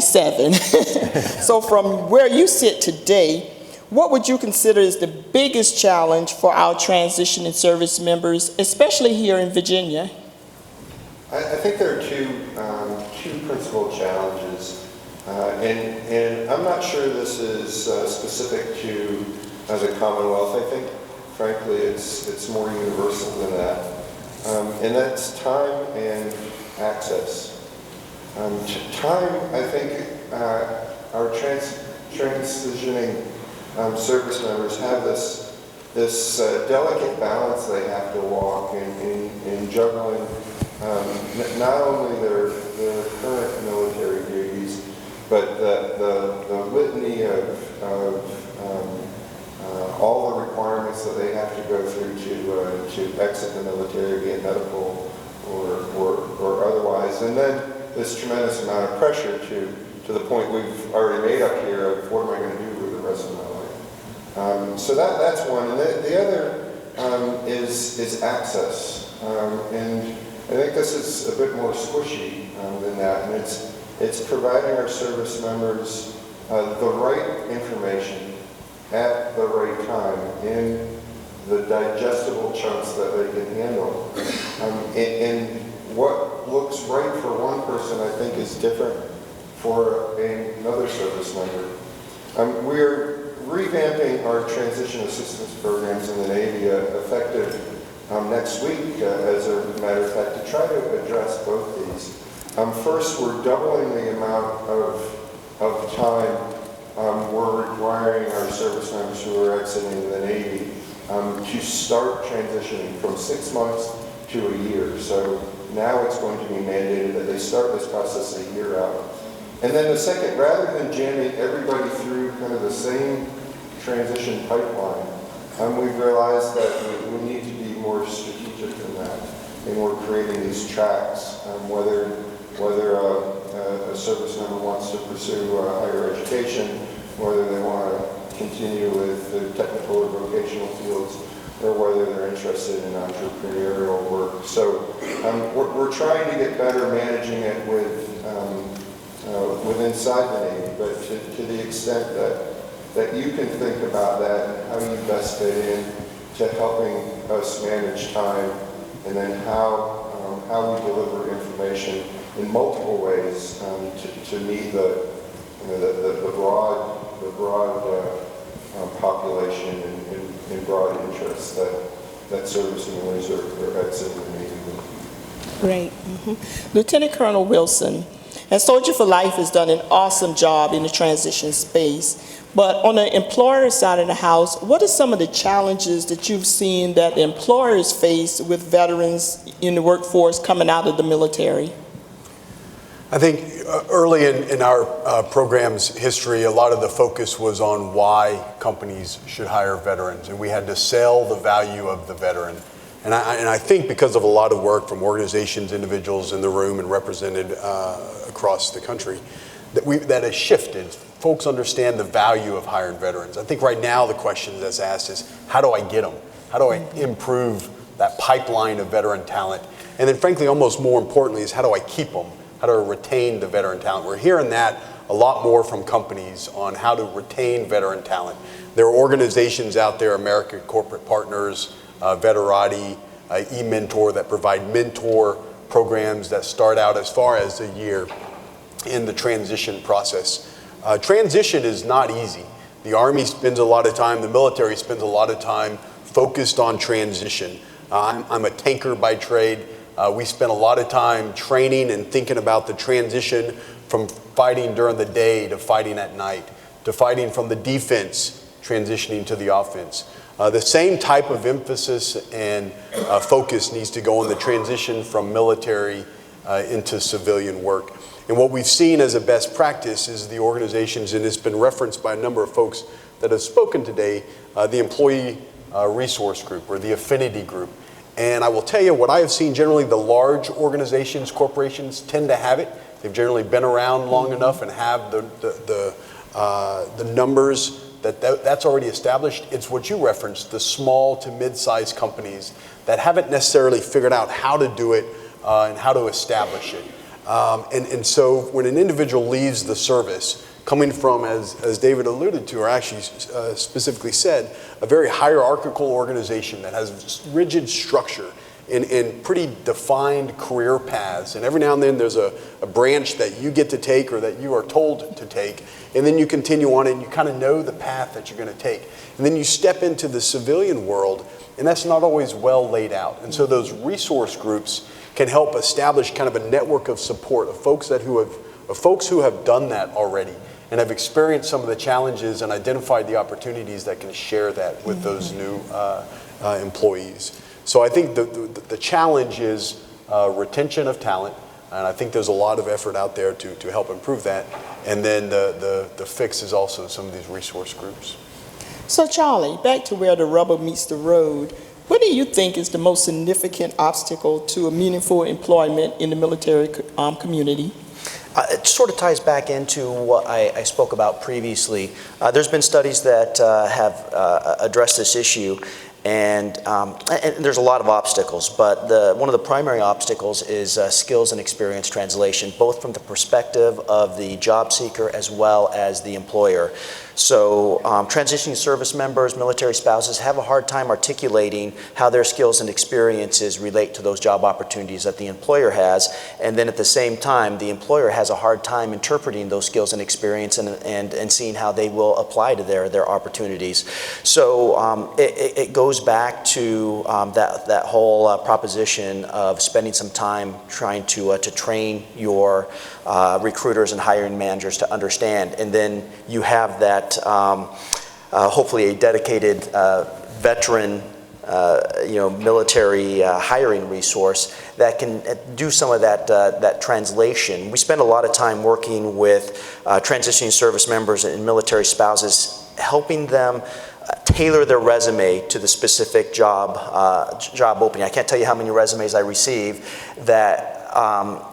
7. So from where you sit today, what would you consider is the biggest challenge for our transitioning service members, especially here in Virginia? I think there are two principal challenges, and I'm not sure this is specific to the Commonwealth. I think, frankly, it's more universal than that, and that's time and access. Time, I think, our transitioning service members have this delicate balance they have to walk in juggling not only their current military duties, but the litany of all the requirements that they have to go through to exit the military, be it medical or otherwise, and then this tremendous amount of pressure to the point we've already made up here of what am I going to do with the rest of my life. So that's one, and the other is access, and I think this is a bit more squishy than that, and it's providing our service members the right information at the right time in the digestible chunks that they can handle. And what looks right for one person, I think, is different for another service member. We're revamping our transition assistance programs in the Navy effective next week, as a matter of fact, to try to address both these. First, we're doubling the amount of time we're requiring our service members who are exiting the Navy to start transitioning from 6 months to a year. So now it's going to be mandated that they start this process a year out. And then the second, rather than jamming everybody through kind of the same transition pipeline, we've realized that we need to be more strategic than that. And we're creating these tracks, whether a service member wants to pursue higher education, whether they want to continue with the technical or vocational fields, or whether they're interested in entrepreneurial work. So we're trying to get better managing it with inside the Navy, but to the extent that you can think about that and how you best fit in to helping us manage time, and then how we deliver information in multiple ways to meet the broad population and broad interests that service members are exiting the Navy with. Great. Mm-hmm. Lieutenant Colonel Wilson, and Soldier for Life has done an awesome job in the transition space. But on the employer side of the house, what are some of the challenges that you've seen that the employers face with veterans in the workforce coming out of the military? I think early in our program's history, a lot of the focus was on why companies should hire veterans, and we had to sell the value of the veteran. And I think because of a lot of work from organizations, individuals in the room and represented across the country, that has shifted. Folks understand the value of hiring veterans. I think right now the question that's asked is, how do I get them? How do I improve that pipeline of veteran talent? And then frankly, almost more importantly, is how do I keep them? How do I retain the veteran talent? We're hearing that a lot more from companies on how to retain veteran talent. There are organizations out there, American Corporate Partners, Veterati, eMentor, that provide mentor programs that start out as far as a year in the transition process. Transition is not easy. The Army spends a lot of time, the military spends a lot of time focused on transition. I'm a tanker by trade. We spend a lot of time training and thinking about the transition from fighting during the day to fighting at night, to fighting from the defense, transitioning to the offense. The same type of emphasis and focus needs to go on the transition from military into civilian work. And what we've seen as a best practice is the organizations, and it's been referenced by a number of folks that have spoken today, the Employee Resource Group or the Affinity Group. And I will tell you what I have seen, generally the large organizations, corporations tend to have it. They've generally been around long enough and have the numbers that's already established. It's what you referenced, the small to mid-sized companies that haven't necessarily figured out how to do it and how to establish it. And so when an individual leaves the service, coming from, as David alluded to, or actually specifically said, a very hierarchical organization that has rigid structure and pretty defined career paths. And every now and then there's a branch that you get to take or that you are told to take, and then you continue on and you kind of know the path that you're going to take. And then you step into the civilian world, and that's not always well laid out. And so those resource groups can help establish kind of a network of support of folks who have done that already and have experienced some of the challenges and identified the opportunities that can share that with those new employees. So I think the challenge is retention of talent, and I think there's a lot of effort out there to help improve that. And then the fix is also some of these resource groups. So Charlie, back to where the rubber meets the road, what do you think is the most significant obstacle to a meaningful employment in the military community? It sort of ties back into what I spoke about previously. There's been studies that have addressed this issue, and there's a lot of obstacles, but one of the primary obstacles is skills and experience translation, both from the perspective of the job seeker as well as the employer. So transitioning service members, military spouses have a hard time articulating how their skills and experiences relate to those job opportunities that the employer has, and then at the same time the employer has a hard time interpreting those skills and experience and seeing how they will apply to their opportunities. So it goes back to that whole proposition of spending some time trying to train your recruiters and hiring managers to understand, and then you have that hopefully a dedicated veteran military hiring resource that can do some of that translation. We spend a lot of time working with transitioning service members and military spouses, helping them tailor their resume to the specific job opening. I can't tell you how many resumes I receive that are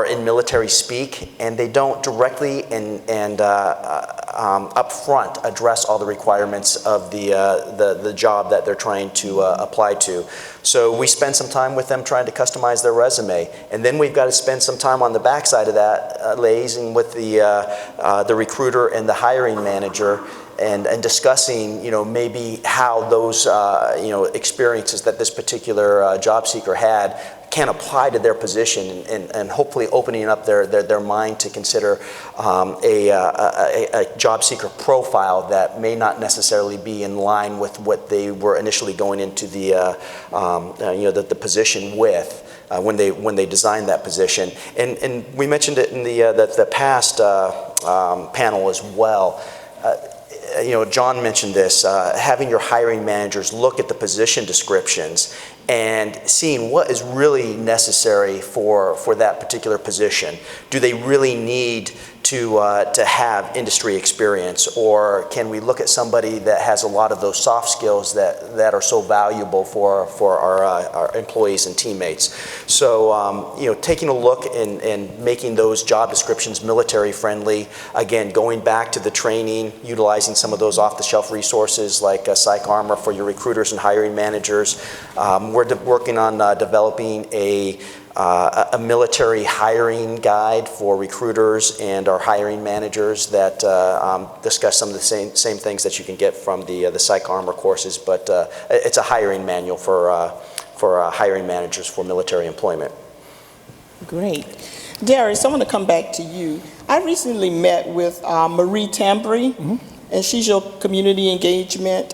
in military speak, and they don't directly and up front address all the requirements of the job that they're trying to apply to. So we spend some time with them trying to customize their resume, and then we've got to spend some time on the backside of that liaising with the recruiter and the hiring manager and discussing, maybe how those, experiences that this particular job seeker had can apply to their position, and hopefully opening up their mind to consider a job seeker profile that may not necessarily be in line with what they were initially going into the position with. When they designed that position, and we mentioned it in the past panel as well. John mentioned this, having your hiring managers look at the position descriptions and seeing what is really necessary for that particular position. Do they really need to have industry experience, or can we look at somebody that has a lot of those soft skills that are so valuable for our employees and teammates? So taking a look and making those job descriptions military friendly, again going back to the training, utilizing some of those off-the-shelf resources like Psych Armor for your recruiters and hiring managers. We're working on developing a military hiring guide for recruiters and our hiring managers that discuss some of the same things that you can get from the Psych Armor courses, but it's a hiring manual for hiring managers for military employment. Great. Darius, I want to come back to you. I recently met with Marie Tambry, and she's your community engagement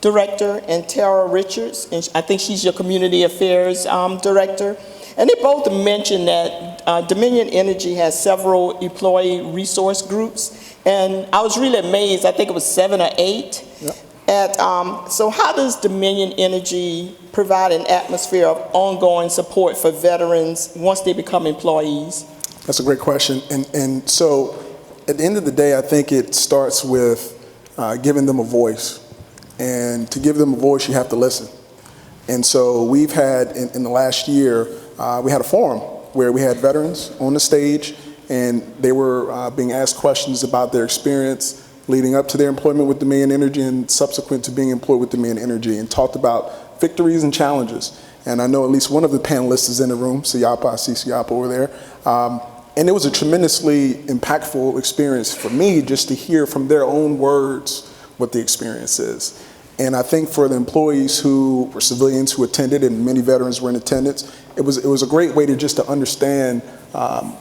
director, and Tara Richards, and I think she's your community affairs director. And they both mentioned that Dominion Energy has several employee resource groups, and I was really amazed. I think it was 7 or 8. Yep. So how does Dominion Energy provide an atmosphere of ongoing support for veterans once they become employees? That's a great question. And so at the end of the day, I think it starts with giving them a voice. And to give them a voice, you have to listen. And so we've had, in the last year, we had a forum where we had veterans on the stage, and they were being asked questions about their experience leading up to their employment with Dominion Energy and subsequent to being employed with Dominion Energy, and talked about victories and challenges. and I know at least one of the panelists is in the room, Siapa, I see Siapa over there. And it was a tremendously impactful experience for me just to hear from their own words what the experience is. And I think for the employees who were civilians who attended, and many veterans were in attendance, it was a great way to just to understand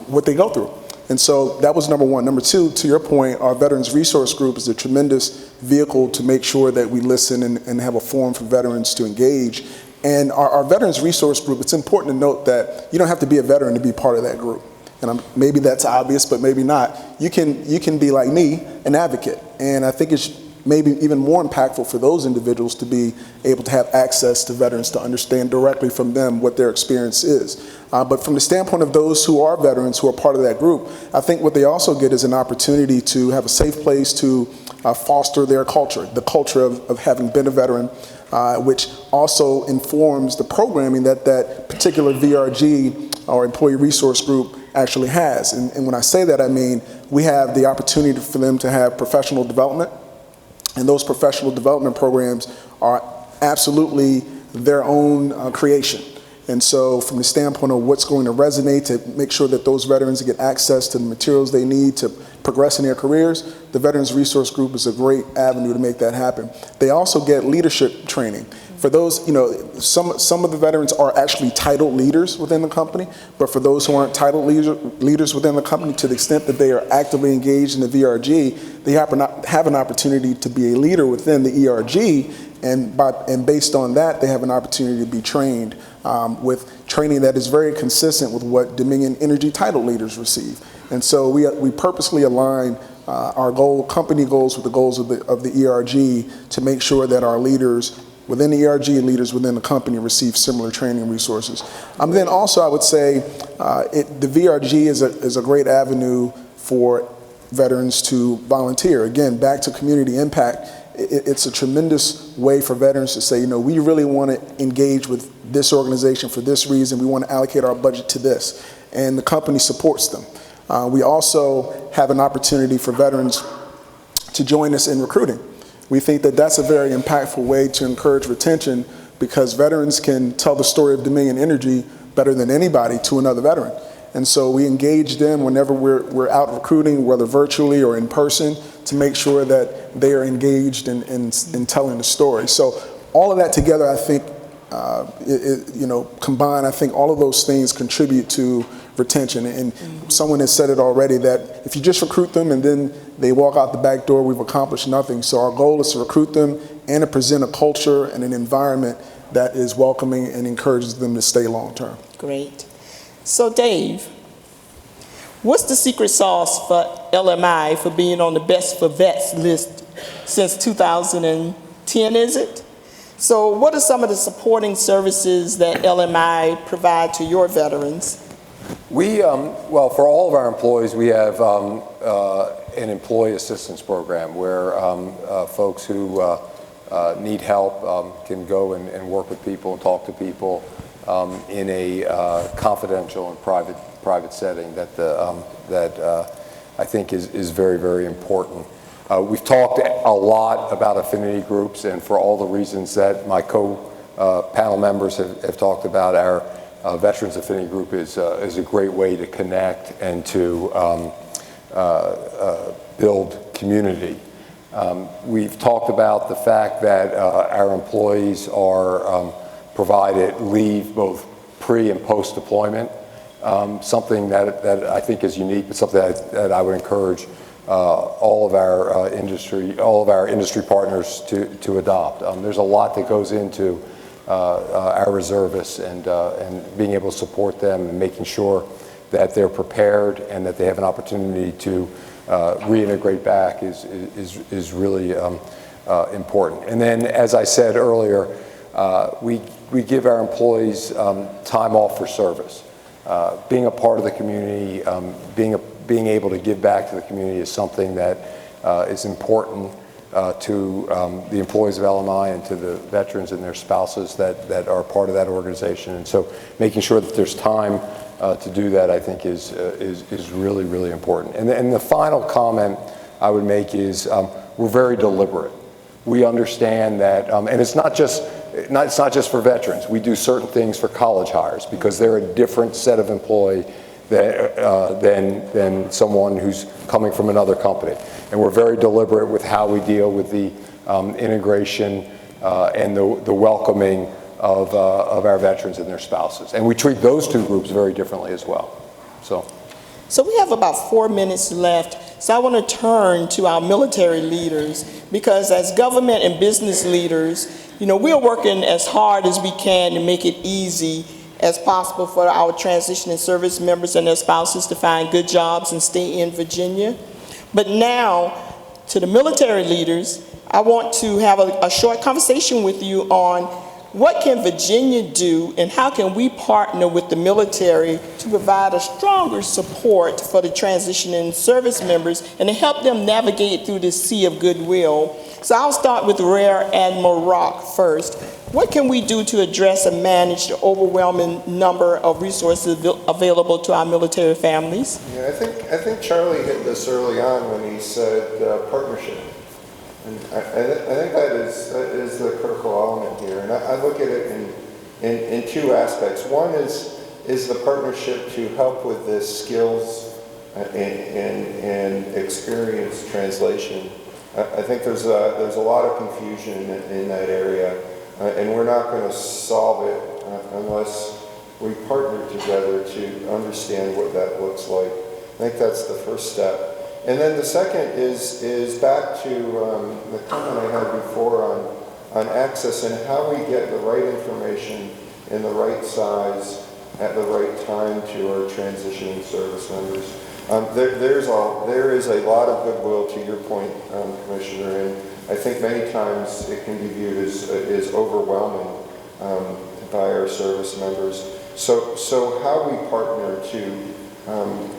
what they go through. And so that was number one. Number two, to your point, our Veterans Resource Group is a tremendous vehicle to make sure that we listen and have a forum for veterans to engage. And our Veterans Resource Group, it's important to note that you don't have to be a veteran to be part of that group. And maybe that's obvious, but maybe not. You can be like me, an advocate. And I think it's maybe even more impactful for those individuals to be able to have access to veterans to understand directly from them what their experience is. But from the standpoint of those who are veterans who are part of that group, I think what they also get is an opportunity to have a safe place to foster their culture, the culture of having been a veteran, which also informs the programming that that particular VRG or employee resource group actually has. And when I say that, I mean we have the opportunity for them to have professional development, and those professional development programs are absolutely their own creation. And so from the standpoint of what's going to resonate to make sure that those veterans get access to the materials they need to progress in their careers, the Veterans Resource Group is a great avenue to make that happen. They also get leadership training. For those, some of the veterans are actually titled leaders within the company, but for those who aren't titled leaders within the company, to the extent that they are actively engaged in the VRG, they have an opportunity to be a leader within the ERG, and based on that, they have an opportunity to be trained with training that is very consistent with what Dominion Energy titled leaders receive. And so we purposely align our company goals with the goals of the ERG to make sure that our leaders within the ERG and leaders within the company receive similar training resources. Then also I would say the VRG is a great avenue for veterans to volunteer. Again, back to community impact, it's a tremendous way for veterans to say, we really want to engage with this organization for this reason, we want to allocate our budget to this, and the company supports them. We also have an opportunity for veterans to join us in recruiting. We think that that's a very impactful way to encourage retention, because veterans can tell the story of Dominion Energy better than anybody to another veteran. And so we engage them whenever we're out recruiting, whether virtually or in person, to make sure that they are engaged in telling the story. So all of that together, I think, combined, I think all of those things contribute to retention. And someone has said it already, that if you just recruit them and then they walk out the back door, we've accomplished nothing. So our goal is to recruit them and to present a culture and an environment that is welcoming and encourages them to stay long term. Great. So Dave, what's the secret sauce for LMI for being on the Best for Vets list since 2010, is it? So what are some of the supporting services that LMI provide to your veterans? We, well, for all of our employees, we have an employee assistance program where folks who need help can go and work with people and talk to people in a confidential and private setting that I think is very, very important. We've talked a lot about affinity groups, and for all the reasons that my co-panel members have talked about, our Veterans Affinity Group is a great way to connect and to build community. We've talked about the fact that our employees are provided leave both pre and post deployment, something that I think is unique, but something that I would encourage all of our industry partners to adopt. There's a lot that goes into our reservists and being able to support them and making sure that they're prepared and that they have an opportunity to reintegrate back is really important. And then, as I said earlier, we give our employees time off for service. Being a part of the community, being able to give back to the community is something that is important to the employees of LMI and to the veterans and their spouses that are part of that organization. And so making sure that there's time to do that, I think, is really, really important. And the final comment I would make is we're very deliberate. We understand that, and it's not just it's not just for veterans. We do certain things for college hires because they're a different set of employee than someone who's coming from another company. And we're very deliberate with how we deal with the integration and the welcoming of our veterans and their spouses. And we treat those two groups very differently as well. So we have about 4 minutes left. So I want to turn to our military leaders, because as government and business leaders, we're working as hard as we can to make it easy as possible for our transitioning service members and their spouses to find good jobs and stay in Virginia. But now, to the military leaders, I want to have a short conversation with you on what can Virginia do and how can we partner with the military to provide a stronger support for the transitioning service members and to help them navigate through this sea of goodwill. So I'll start with Rear Admiral Rock first. What can we do to address and manage the overwhelming number of resources available to our military families? Yeah, I think Charlie hit this early on when he said partnership. And I think that is the critical element here. And I look at it in two aspects. One is the partnership to help with this skills and experience translation. I think there's a lot of confusion in that area, and we're not going to solve it unless we partner together to understand what that looks like. I think that's the first step. And then the second is back to the comment I had before on access and how we get the right information in the right size at the right time to our transitioning service members. There is a lot of goodwill, to your point, Commissioner, and I think many times it can be viewed as overwhelming by our service members. So how we partner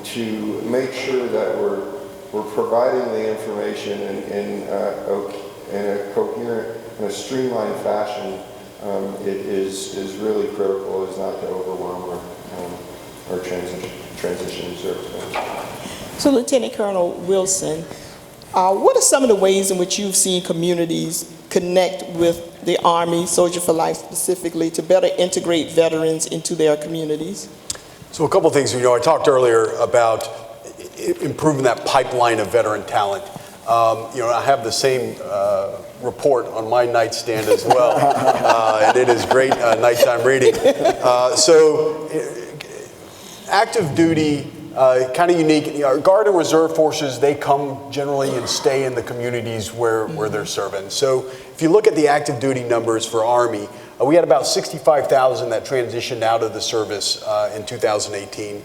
to make sure that we're providing the information in a coherent and a streamlined fashion is really critical, is not to overwhelm our transition service members. So Lieutenant Colonel Wilson, what are some of the ways in which you've seen communities connect with the Army, Soldier for Life specifically, to better integrate veterans into their communities? So a couple things. I talked earlier about improving that pipeline of veteran talent. I have the same report on my nightstand as well, and it is great nighttime reading. So active duty, kind of unique. Guard and Reserve forces, they come generally and stay in the communities where they're serving. So if you look at the active duty numbers for Army, we had about 65,000 that transitioned out of the service in 2018.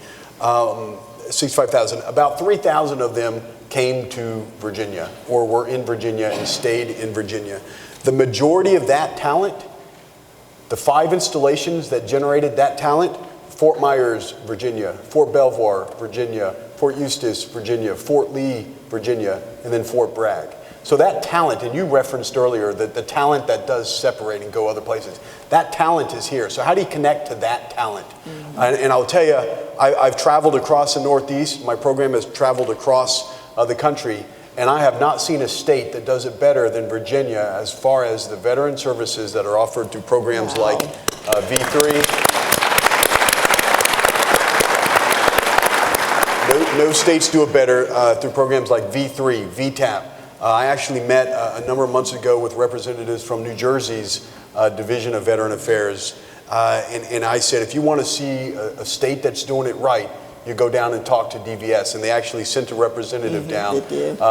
65,000. About 3,000 of them came to Virginia or were in Virginia and stayed in Virginia. The majority of that talent, the 5 installations that generated that talent, Fort Myers, Virginia, Fort Belvoir, Virginia, Fort Eustis, Virginia, Fort Lee, Virginia, and then Fort Bragg. So that talent, and you referenced earlier that the talent that does separate and go other places, that talent is here. So how do you connect to that talent? And I'll tell you, I've traveled across the Northeast. My program has traveled across the country, and I have not seen a state that does it better than Virginia as far as the veteran services that are offered through programs like V3. No states do it better through programs like V3, VTAP. I actually met a number of months ago with representatives from New Jersey's Division of Veteran Affairs, and I said, if you want to see a state that's doing it right, you go down and talk to DVS, and they actually sent a representative down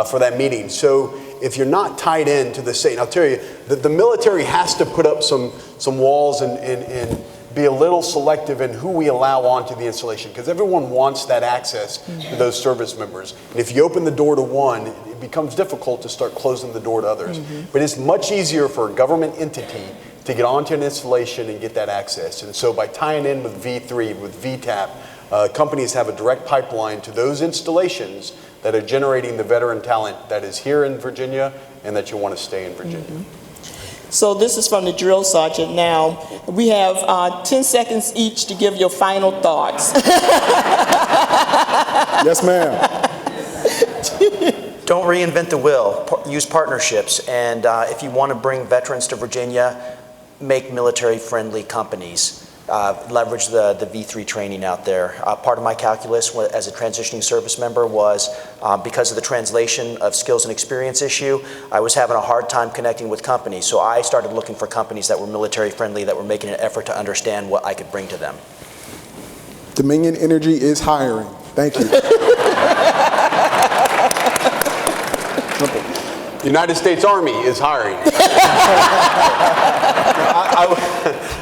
for that meeting. So if you're not tied in to the state, and I'll tell you, the military has to put up some walls and be a little selective in who we allow onto the installation, because everyone wants that access to those service members. And if you open the door to one, it becomes difficult to start closing the door to others. But it's much easier for a government entity to get onto an installation and get that access. And so by tying in with V3, with VTAP, companies have a direct pipeline to those installations that are generating the veteran talent that is here in Virginia and that you want to stay in Virginia. So this is from the drill sergeant now. We have 10 seconds each to give your final thoughts. Yes, ma'am. Don't reinvent the wheel. Use partnerships. And if you want to bring veterans to Virginia, make military-friendly companies leverage the V3 training out there. Part of my calculus as a transitioning service member was because of the translation of skills and experience issue, I was having a hard time connecting with companies. So I started looking for companies that were military-friendly, that were making an effort to understand what I could bring to them. Dominion Energy is hiring. Thank you. United States Army is hiring.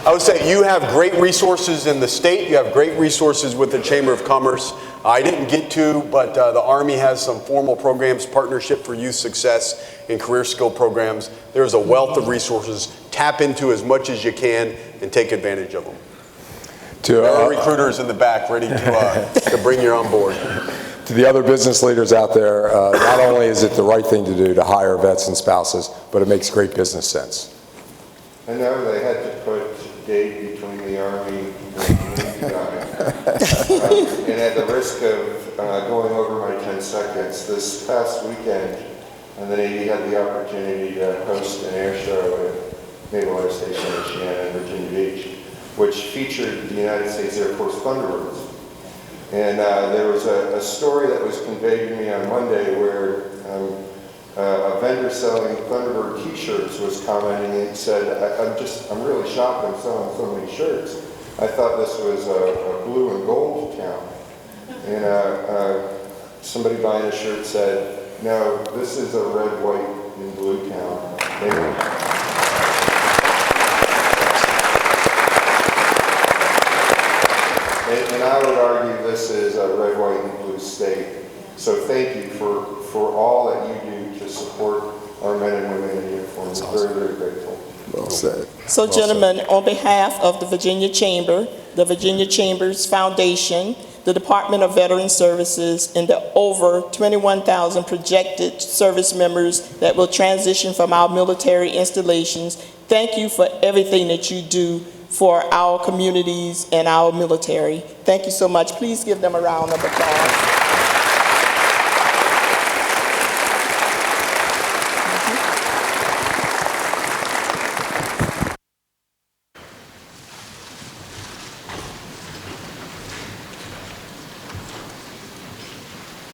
I would say you have great resources in the state. You have great resources with the Chamber of Commerce. I didn't get to, but the Army has some formal programs, Partnership for Youth Success and career skill programs. There's a wealth of resources. Tap into as much as you can and take advantage of them. There are recruiters in the back ready to bring you on board. To the other business leaders out there, not only is it the right thing to do to hire vets and spouses, but it makes great business sense. I know they had to put Dave between the Army and the guy. And at the risk of going over my 10 seconds, this past weekend, the Navy had the opportunity to host an air show at Naval Air Station Oceana in Virginia Beach, which featured the United States Air Force Thunderbirds. And there was a story that was conveyed to me on Monday where a vendor selling Thunderbird t-shirts was commenting and said, I'm really shocked I'm selling so many shirts. I thought this was a blue and gold town. And somebody buying a shirt said, no, this is a red, white, and blue town. And I would argue this is a red, white, and blue state. So thank you for all that you do to support our men and women in uniform. We're very, very grateful. Well said. So gentlemen, on behalf of the Virginia Chamber, the Virginia Chambers Foundation, the Department of Veteran Services, and the over 21,000 projected service members that will transition from our military installations, thank you for everything that you do for our communities and our military. Thank you so much. Please give them a round of applause.